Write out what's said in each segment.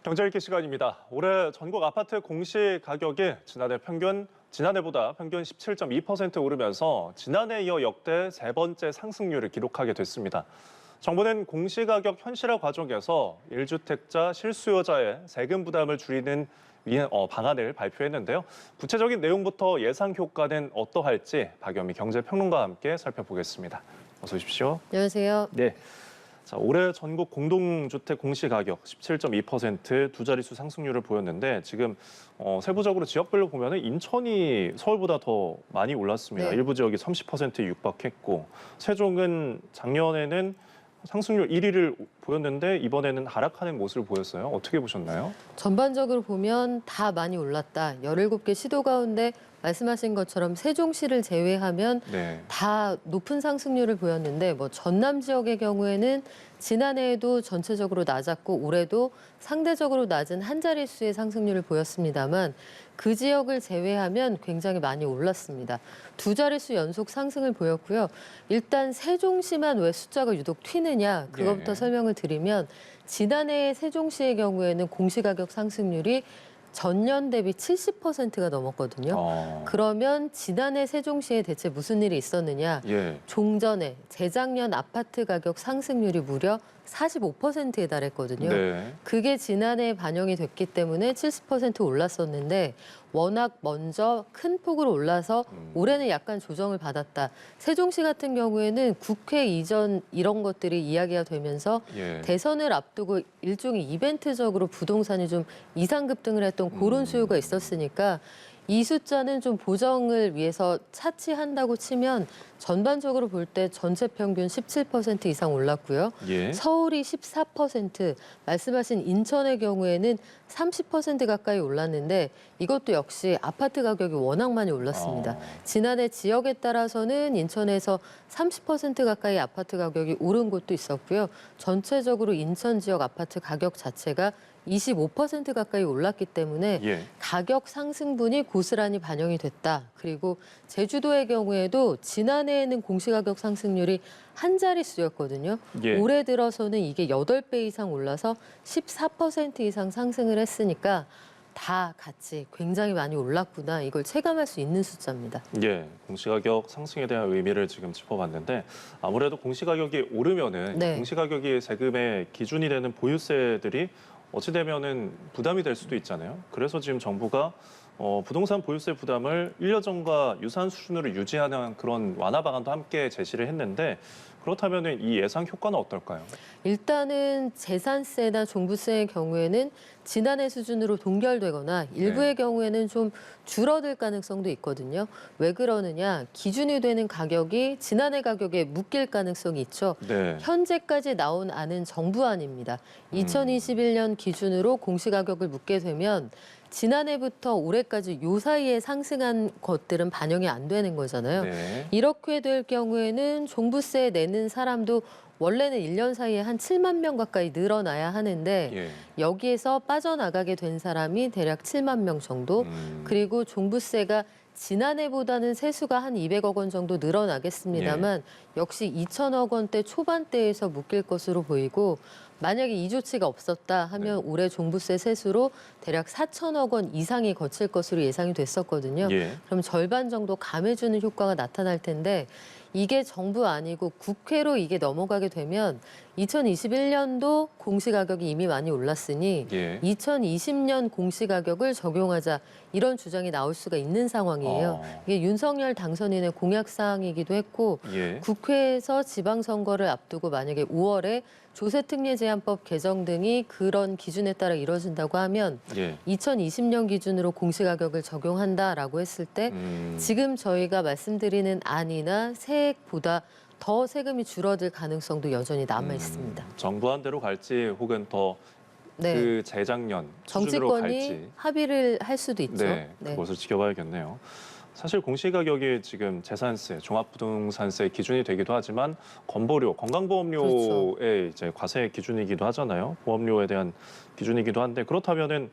경제읽기 시간입니다. 올해 전국 아파트 공시 가격이 지난해보다 평균 17.2% 오르면서 지난해 이어 역대 세 번째 상승률을 기록하게 됐습니다. 정부는 공시가격 현실화 과정에서 1주택자 실수요자의 세금 부담을 줄이는 방안을 발표했는데요. 구체적인 내용부터 예상 효과는 어떠할지 박연미 경제평론가와 함께 살펴보겠습니다. 어서 오십시오. 안녕하세요. 네. 자, 올해 전국 공동주택 공시가격 17.2% 두 자릿수 상승률을 보였는데 지금 세부적으로 지역별로 보면 인천이 서울보다 더 많이 올랐습니다. 네. 일부 지역이 30%에 육박했고 세종은 작년에는 상승률 1위를 보였는데 이번에는 하락하는 모습을 보였어요. 어떻게 보셨나요? 전반적으로 보면 다 많이 올랐다. 17개 시도 가운데 말씀하신 것처럼 세종시를 제외하면 네. 다 높은 상승률을 보였는데 전남 지역의 경우에는 지난해에도 전체적으로 낮았고 올해도 상대적으로 낮은 한 자릿수의 상승률을 보였습니다만 그 지역을 제외하면 굉장히 많이 올랐습니다. 두 자릿수 연속 상승을 보였고요. 일단 세종시만 왜 숫자가 유독 튀느냐 그것부터 예. 설명을 드리면 지난해 세종시의 경우에는 공시가격 상승률이 전년 대비 70%가 넘었거든요. 그러면 지난해 세종시에 대체 무슨 일이 있었느냐? 예. 종전에 재작년 아파트 가격 상승률이 무려 45%에 달했거든요. 네. 그게 지난해에 반영이 됐기 때문에 70% 올랐었는데 워낙 먼저 큰 폭으로 올라서 올해는 약간 조정을 받았다. 세종시 같은 경우에는 국회 이전 이런 것들이 이야기가 되면서 예. 대선을 앞두고 일종의 이벤트적으로 부동산이 좀 이상 급등을 했던 그런 수요가 있었으니까 이 숫자는 좀 보정을 위해서 차치한다고 치면 전반적으로 볼 때 전체 평균 17% 이상 올랐고요. 예. 서울이 14%, 말씀하신 인천의 경우에는 30% 가까이 올랐는데 이것도 역시 아파트 가격이 워낙 많이 올랐습니다. 지난해 지역에 따라서는 인천에서 30% 가까이 아파트 가격이 오른 곳도 있었고요. 전체적으로 인천 지역 아파트 가격 자체가 25% 가까이 올랐기 때문에 예. 가격 상승분이 고스란히 반영이 됐다. 그리고 제주도의 경우에도 지난해에는 공시가격 상승률이 한 자릿수였거든요. 예. 올해 들어서는 이게 8배 이상 올라서 14% 이상 상승을 했으니까 다 같이 굉장히 많이 올랐구나. 이걸 체감할 수 있는 숫자입니다. 예, 공시가격 상승에 대한 의미를 지금 짚어봤는데 아무래도 공시가격이 오르면은 네. 공시가격이 세금의 기준이 되는 보유세들이 어찌되면은 부담이 될 수도 있잖아요. 그래서 지금 정부가 부동산 보유세 부담을 1년 전과 유사한 수준으로 유지하는 그런 완화 방안도 함께 제시를 했는데 그렇다면 이 예상 효과는 어떨까요? 일단은 재산세나 종부세의 경우에는 지난해 수준으로 동결되거나 일부의 경우에는 좀 줄어들 가능성도 있거든요. 왜 그러느냐? 기준이 되는 가격이 지난해 가격에 묶일 가능성이 있죠. 네. 현재까지 나온 안은 정부안입니다. 2021년 기준으로 공시가격을 묶게 되면 지난해부터 올해까지 요 사이에 상승한 것들은 반영이 안 되는 거잖아요. 네. 이렇게 될 경우에는 종부세 내는 사람도 원래는 1년 사이에 한 7만 명 가까이 늘어나야 하는데 예. 여기에서 빠져나가게 된 사람이 대략 7만 명 정도. 그리고 종부세가 지난해보다는 세수가 한 200억 원 정도 늘어나겠습니다만 역시 2천억 원대 초반대에서 묶일 것으로 보이고 만약에 이 조치가 없었다 하면 올해 종부세 세수로 대략 4천억 원 이상이 거칠 것으로 예상이 됐었거든요. 예. 그럼 절반 정도 감해주는 효과가 나타날 텐데 이게 정부 아니고 국회로 이게 넘어가게 되면 2021년도 공시가격이 이미 많이 올랐으니 예. 2020년 공시가격을 적용하자 이런 주장이 나올 수가 있는 상황이에요. 이게 윤석열 당선인의 공약 사항이기도 했고 예. 국회에서 지방선거를 앞두고 만약에 5월에 조세특례제한법 개정 등이 그런 기준에 따라 이루어진다고 하면 예. 2020년 기준으로 공시가격을 적용한다라고 했을 때 지금 저희가 말씀드리는 안이나 세액보다 더 세금이 줄어들 가능성도 여전히 남아 있습니다. 정부안대로 갈지 혹은 더 네. 그 재작년 수준으로 정치권이 갈지 합의를 할 수도 있죠. 네, 그것을 지켜봐야겠네요. 사실 공시가격이 지금 재산세, 종합부동산세 기준이 되기도 하지만 건보료, 건강보험료의 이제 과세 기준이기도 하잖아요. 보험료에 대한 기준이기도 한데 그렇다면은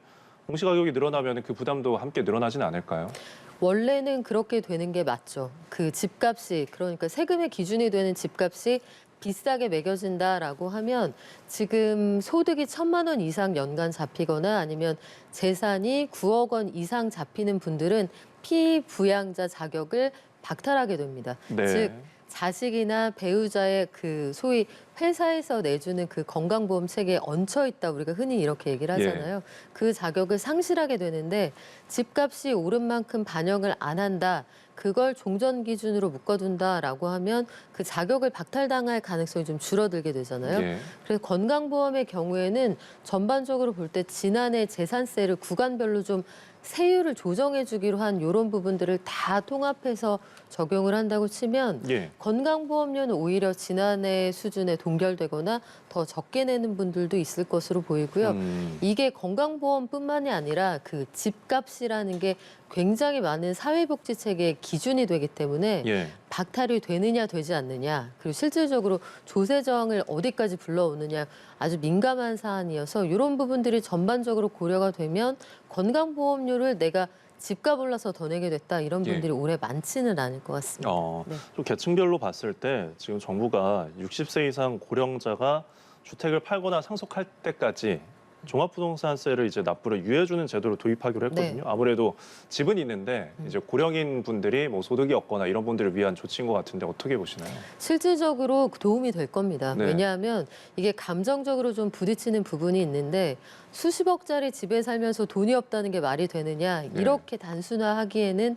공시가격이 늘어나면 그 부담도 함께 늘어나지는 않을까요? 원래는 그렇게 되는 게 맞죠. 그 집값이 그러니까 세금의 기준이 되는 집값이 비싸게 매겨진다라고 하면 지금 소득이 1,000만 원 이상 연간 잡히거나 아니면 재산이 9억 원 이상 잡히는 분들은 피부양자 자격을 박탈하게 됩니다. 네. 즉 자식이나 배우자의 그 소위 회사에서 내주는 그 건강보험 체계에 얹혀 있다 우리가 흔히 이렇게 얘기를 하잖아요. 그 자격을 상실하게 되는데 집값이 오른 만큼 반영을 안 한다. 그걸 종전 기준으로 묶어둔다라고 하면 그 자격을 박탈당할 가능성이 좀 줄어들게 되잖아요. 예. 그래서 건강보험의 경우에는 전반적으로 볼 때 지난해 재산세를 구간별로 좀 세율을 조정해 주기로 한 이런 부분들을 다 통합해서 적용을 한다고 치면 예. 건강보험료는 오히려 지난해 수준에 동결되거나 더 적게 내는 분들도 있을 것으로 보이고요. 이게 건강보험뿐만이 아니라 그 집값이라는 게 굉장히 많은 사회복지 체계의 기준이 되기 때문에 예. 박탈이 되느냐 되지 않느냐 그리고 실질적으로 조세저항을 어디까지 불러오느냐 아주 민감한 사안이어서 이런 부분들이 전반적으로 고려가 되면 건강보험료를 내가 집값 올라서 더 내게 됐다 이런 예. 분들이 올해 많지는 않을 것 같습니다. 네. 좀 계층별로 봤을 때 지금 정부가 60세 이상 고령자가 주택을 팔거나 상속할 때까지 종합부동산세를 이제 납부를 유예해주는 제도를 도입하기로 했거든요. 네. 아무래도 집은 있는데 이제 고령인 분들이 뭐 소득이 없거나 이런 분들을 위한 조치인 것 같은데 어떻게 보시나요? 실질적으로 도움이 될 겁니다. 네. 왜냐하면 이게 감정적으로 좀 부딪히는 부분이 있는데 수십억짜리 집에 살면서 돈이 없다는 게 말이 되느냐 이렇게 단순화하기에는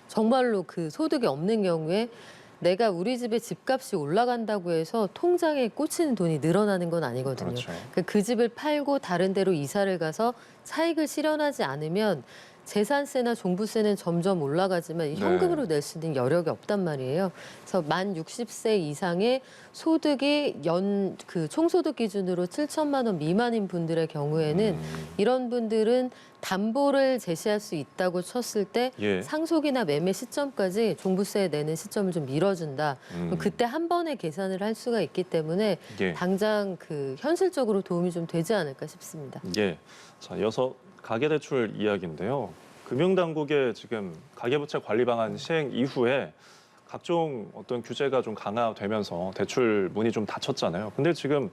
정말로 그 소득이 없는 경우에 내가 우리 집의 집값이 올라간다고 해서 통장에 꽂히는 돈이 늘어나는 건 아니거든요. 그렇죠. 그 집을 팔고 다른 데로 이사를 가서 차익을 실현하지 않으면 재산세나 종부세는 점점 올라가지만 이 현금으로 낼 수 있는 여력이 없단 말이에요. 그래서 만 60세 이상의 소득이 그 총소득 기준으로 7천만 원 미만인 분들의 경우에는 이런 분들은 담보를 제시할 수 있다고 쳤을 때 예. 상속이나 매매 시점까지 종부세 내는 시점을 좀 밀어준다. 그럼 그때 한 번에 계산을 할 수가 있기 때문에 예. 당장 그 현실적으로 도움이 좀 되지 않을까 싶습니다. 예. 자, 이어서 가계대출 이야기인데요. 금융당국의 지금 가계부채 관리 방안 시행 이후에 각종 어떤 규제가 좀 강화되면서 대출 문이 좀 닫혔잖아요. 근데 지금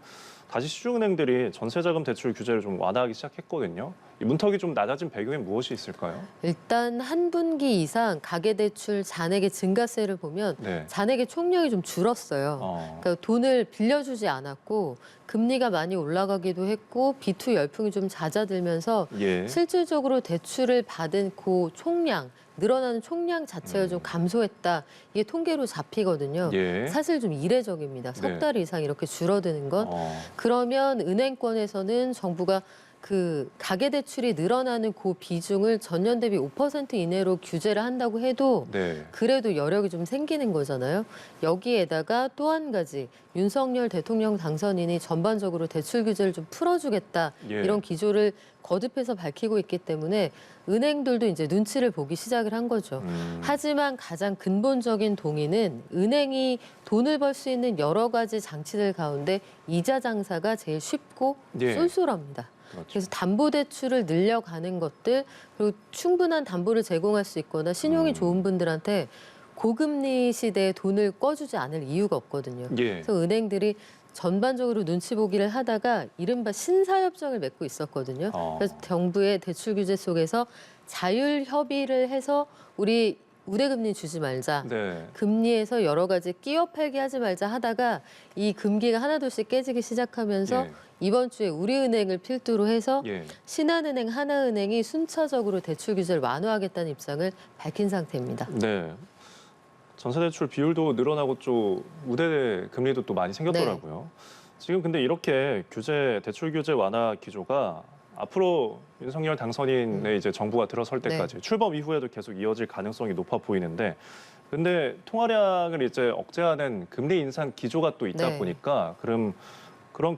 다시 시중은행들이 전세자금 대출 규제를 좀 완화하기 시작했거든요. 이 문턱이 좀 낮아진 배경에 무엇이 있을까요? 일단 한 분기 이상 가계대출 잔액의 증가세를 보면 네. 잔액의 총량이 좀 줄었어요. 그러니까 돈을 빌려주지 않았고 금리가 많이 올라가기도 했고 비투 열풍이 좀 잦아들면서 예. 실질적으로 대출을 받은 그 총량 늘어나는 총량 자체가 좀 감소했다. 이게 통계로 잡히거든요. 예. 사실 좀 이례적입니다. 석 네. 달 이상 이렇게 줄어드는 건. 그러면 은행권에서는 정부가 그 가계대출이 늘어나는 그 비중을 전년 대비 5% 이내로 규제를 한다고 해도 네. 그래도 여력이 좀 생기는 거잖아요. 여기에다가 또 한 가지 윤석열 대통령 당선인이 전반적으로 대출 규제를 좀 풀어주겠다 예. 이런 기조를 거듭해서 밝히고 있기 때문에 은행들도 이제 눈치를 보기 시작을 한 거죠. 하지만 가장 근본적인 동의는 은행이 돈을 벌 수 있는 여러 가지 장치들 가운데 이자 장사가 제일 쉽고 예. 쏠쏠합니다. 그렇죠. 그래서 담보대출을 늘려가는 것들 그리고 충분한 담보를 제공할 수 있거나 신용이 좋은 분들한테 고금리 시대에 돈을 꿔주지 않을 이유가 없거든요. 예. 그래서 은행들이 전반적으로 눈치 보기를 하다가 이른바 신사협정을 맺고 있었거든요. 그래서 정부의 대출 규제 속에서 자율 협의를 해서 우리 우대금리 주지 말자. 네. 금리에서 여러 가지 끼어 팔기 하지 말자 하다가 이 금기가 하나둘씩 깨지기 시작하면서 예. 이번 주에 우리은행을 필두로 해서 예. 신한은행, 하나은행이 순차적으로 대출 규제를 완화하겠다는 입장을 밝힌 상태입니다. 네. 전세대출 비율도 늘어나고 좀 우대 금리도 또 많이 생겼더라고요. 지금 근데 이렇게 대출 규제 완화 기조가 앞으로 윤석열 당선인의 이제 정부가 들어설 때까지 출범 이후에도 계속 이어질 가능성이 높아 보이는데 근데 통화량을 이제 억제하는 금리 인상 기조가 또 있다 보니까 그런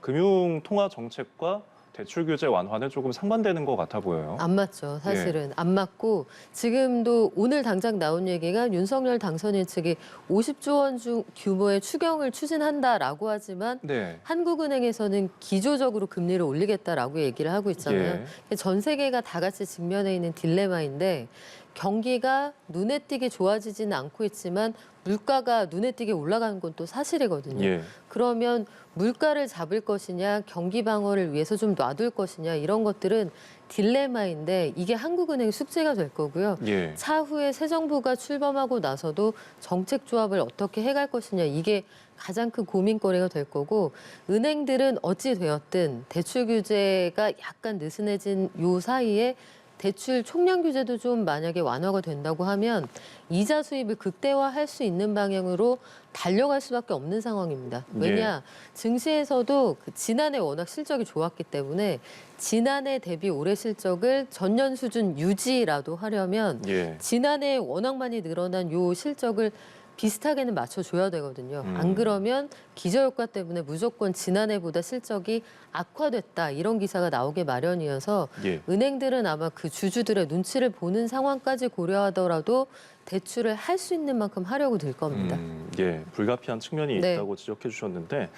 금융 통화 정책과 대출 규제 완화는 조금 상반되는 것 같아 보여요. 안 맞죠. 사실은 안 맞고 지금도 오늘 당장 나온 얘기가 윤석열 당선인 측이 50조 원 규모의 추경을 추진한다라고 하지만 한국은행에서는 기조적으로 금리를 올리겠다라고 얘기를 하고 있잖아요. 전 세계가 다 같이 직면해 있는 딜레마인데 경기가 눈에 띄게 좋아지지는 않고 있지만 물가가 눈에 띄게 올라가는 건 또 사실이거든요. 예. 그러면 물가를 잡을 것이냐, 경기 방어를 위해서 좀 놔둘 것이냐 이런 것들은 딜레마인데 이게 한국은행 숙제가 될 거고요. 예. 차후에 새 정부가 출범하고 나서도 정책 조합을 어떻게 해갈 것이냐 이게 가장 큰 고민거리가 될 거고 은행들은 어찌 되었든 대출 규제가 약간 느슨해진 요 사이에 대출 총량 규제도 좀 만약에 완화가 된다고 하면 이자 수입을 극대화할 수 있는 방향으로 달려갈 수밖에 없는 상황입니다. 왜냐 증시에서도 지난해 워낙 실적이 좋았기 때문에 지난해 대비 올해 실적을 전년 수준 유지라도 하려면 예. 지난해 워낙 많이 늘어난 요 실적을 비슷하게는 맞춰줘야 되거든요. 안 그러면 기저효과 때문에 무조건 지난해보다 실적이 악화됐다 이런 기사가 나오게 마련이어서 예. 은행들은 아마 그 주주들의 눈치를 보는 상황까지 고려하더라도 대출을 할 수 있는 만큼 하려고 들 겁니다. 예, 불가피한 측면이 네. 있다고 지적해 주셨는데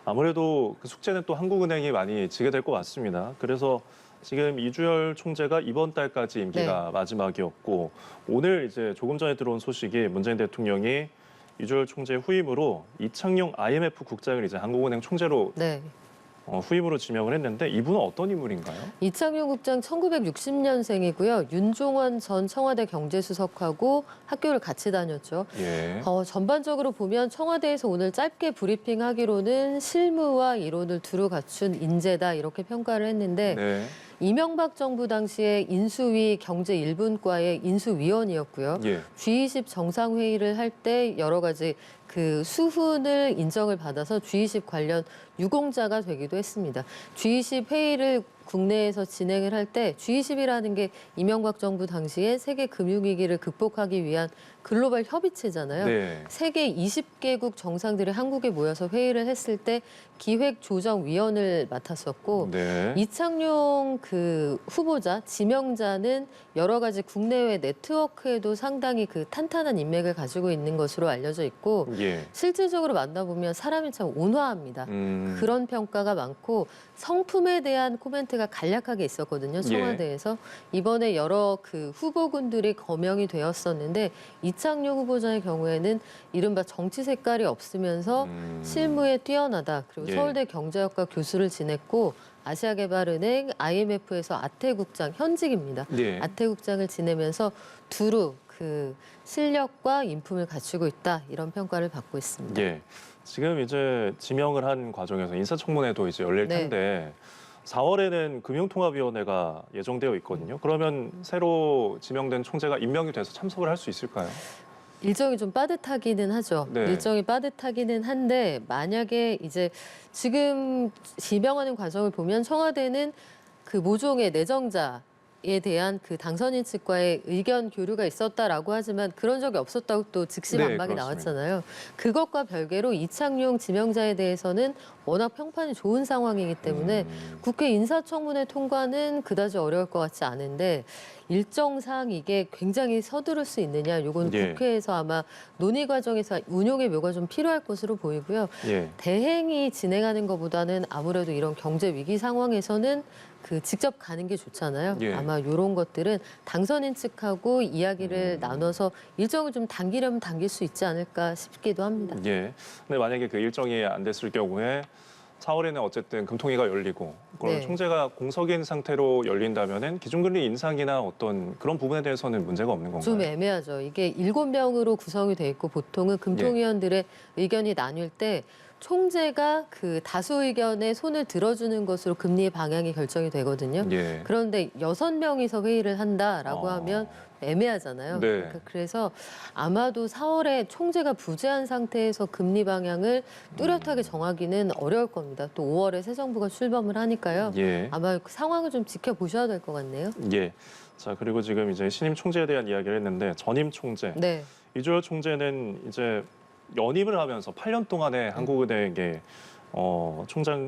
아무래도 그 숙제는 또 한국은행이 많이 지게 될 것 같습니다. 그래서 지금 이주열 총재가 이번 달까지 임기가 마지막이었고 오늘 이제 조금 전에 들어온 소식이 문재인 대통령이 이주열 총재 후임으로 이창용 IMF 국장을 이제 한국은행 총재로 네. 후임으로 지명을 했는데 이분은 어떤 인물인가요? 이창용 국장 1960년생이고요. 윤종원 전 청와대 경제수석하고 학교를 같이 다녔죠. 예. 전반적으로 보면 청와대에서 오늘 짧게 브리핑하기로는 실무와 이론을 두루 갖춘 인재다 이렇게 평가를 했는데 네. 이명박 정부 당시에 인수위 경제 1분과의 인수위원이었고요. 예. G20 정상회의를 할 때 여러 가지 그 수훈을 인정을 받아서 G20 관련 유공자가 되기도 했습니다. G20 회의를 국내에서 진행을 할 때 G20이라는 게 이명박 정부 당시에 세계 금융위기를 극복하기 위한 글로벌 협의체잖아요. 네. 세계 20개국 정상들이 한국에 모여서 회의를 했을 때 기획조정위원을 맡았었고 네. 이창용 그 후보자 지명자는 여러 가지 국내외 네트워크에도 상당히 그 탄탄한 인맥을 가지고 있는 것으로 알려져 있고 예. 실질적으로 만나보면 사람이 참 온화합니다. 그런 평가가 많고 성품에 대한 코멘트가 간략하게 있었거든요. 청와대에서. 이번에 여러 그 후보군들이 거명이 되었었는데 이창용 후보자의 경우에는 이른바 정치 색깔이 없으면서 실무에 뛰어나다. 그리고 예. 서울대 경제학과 교수를 지냈고 아시아개발은행 IMF에서 아태국장 현직입니다. 예. 아태국장을 지내면서 두루 그 실력과 인품을 갖추고 있다 이런 평가를 받고 있습니다. 예. 지금 이제 지명을 한 과정에서 인사청문회도 이제 열릴 네. 텐데 4월에는 금융통합위원회가 예정되어 있거든요. 그러면 새로 지명된 총재가 임명이 돼서 참석을 할 수 있을까요? 일정이 좀 빠듯하기는 하죠. 네. 일정이 빠듯하기는 한데 만약에 이제 지금 지명하는 과정을 보면 청와대는 그 모종의 내정자에 대한 그 당선인 측과의 의견 교류가 있었다라고 하지만 그런 적이 없었다고 또 즉시 네, 반박이 그렇습니다. 나왔잖아요. 그것과 별개로 이창용 지명자에 대해서는 워낙 평판이 좋은 상황이기 때문에 국회 인사청문회 통과는 그다지 어려울 것 같지 않은데 일정상 이게 굉장히 서두를 수 있느냐 이건 예. 국회에서 아마 논의 과정에서 운용의 묘가 좀 필요할 것으로 보이고요. 예. 대행이 진행하는 것보다는 아무래도 이런 경제 위기 상황에서는 그 직접 가는 게 좋잖아요. 예. 아마 이런 것들은 당선인 측하고 이야기를 나눠서 일정을 좀 당기려면 당길 수 있지 않을까 싶기도 합니다. 예. 근데 만약에 그 일정이 안 됐을 경우에 4월에는 어쨌든 금통위가 열리고 그걸 네. 총재가 공석인 상태로 열린다면은 기준금리 인상이나 어떤 그런 부분에 대해서는 문제가 없는 건가요? 좀 애매하죠. 이게 7명으로 구성이 돼 있고 보통은 금통위원들의 의견이 나뉠 때 총재가 그 다수 의견에 손을 들어주는 것으로 금리의 방향이 결정이 되거든요. 예. 그런데 6명이서 회의를 한다라고 하면 애매하잖아요. 네. 그러니까 그래서 아마도 4월에 총재가 부재한 상태에서 금리 방향을 뚜렷하게 정하기는 어려울 겁니다. 또 5월에 새 정부가 출범을 하니까요. 예. 아마 그 상황을 좀 지켜보셔야 될 것 같네요. 예. 자, 그리고 지금 이제 신임 총재에 대한 이야기를 했는데 전임 총재 네. 이주열 총재는 이제 연임을 하면서 8년 동안에 한국은행에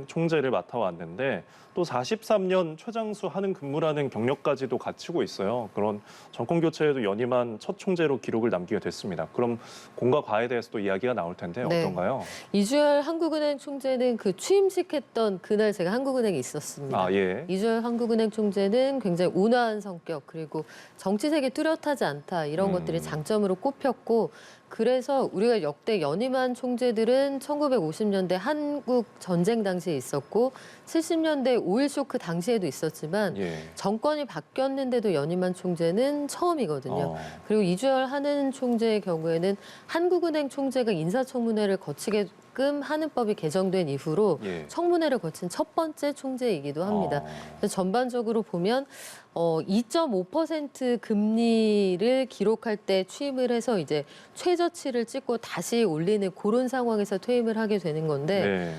총재를 맡아왔는데 또 43년 최장수 하는 근무라는 경력까지도 갖추고 있어요. 그런 정권 교체에도 연임한 첫 총재로 기록을 남기게 됐습니다. 그럼 공과 과에 대해서 또 이야기가 나올 텐데 네. 어떤가요? 이주열 한국은행 총재는 그 취임식했던 그날 제가 한국은행에 있었습니다. 아, 예. 이주열 한국은행 총재는 굉장히 온화한 성격 그리고 정치색이 뚜렷하지 않다 이런 것들이 장점으로 꼽혔고 그래서 우리가 역대 연임한 총재들은 1950년대 한국 전쟁 당시에 있었고 70년대 5.1 쇼크 당시에도 있었지만 예. 정권이 바뀌었는데도 연임한 총재는 처음이거든요. 그리고 이주열 한은 총재의 경우에는 한국은행 총재가 인사청문회를 거치게끔 하는 법이 개정된 이후로 예. 청문회를 거친 첫 번째 총재이기도 합니다. 그래서 전반적으로 보면 2.5% 금리를 기록할 때 취임을 해서 이제 최저치를 찍고 다시 올리는 그런 상황에서 퇴임을 하게 되는 건데 네.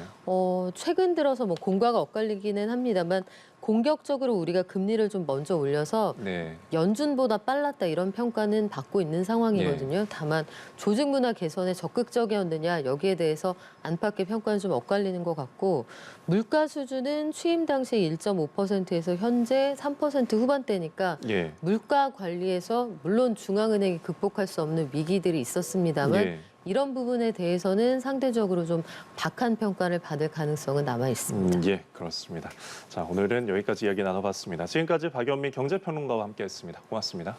최근 들어서 뭐 공과가 엇갈리기는 합니다만 공격적으로 우리가 금리를 좀 먼저 올려서 네. 연준보다 빨랐다 이런 평가는 받고 있는 상황이거든요. 다만 조직 문화 개선에 적극적이었느냐 여기에 대해서 안팎의 평가는 좀 엇갈리는 것 같고 물가 수준은 취임 당시 1.5%에서 현재 3% 후반대니까 예. 물가 관리에서 물론 중앙은행이 극복할 수 없는 위기들이 있었습니다만 예. 이런 부분에 대해서는 상대적으로 좀 박한 평가를 받을 가능성은 남아 있습니다. 예, 그렇습니다. 자, 오늘은 여기까지 이야기 나눠봤습니다. 지금까지 박연미 경제평론가와 함께했습니다. 고맙습니다.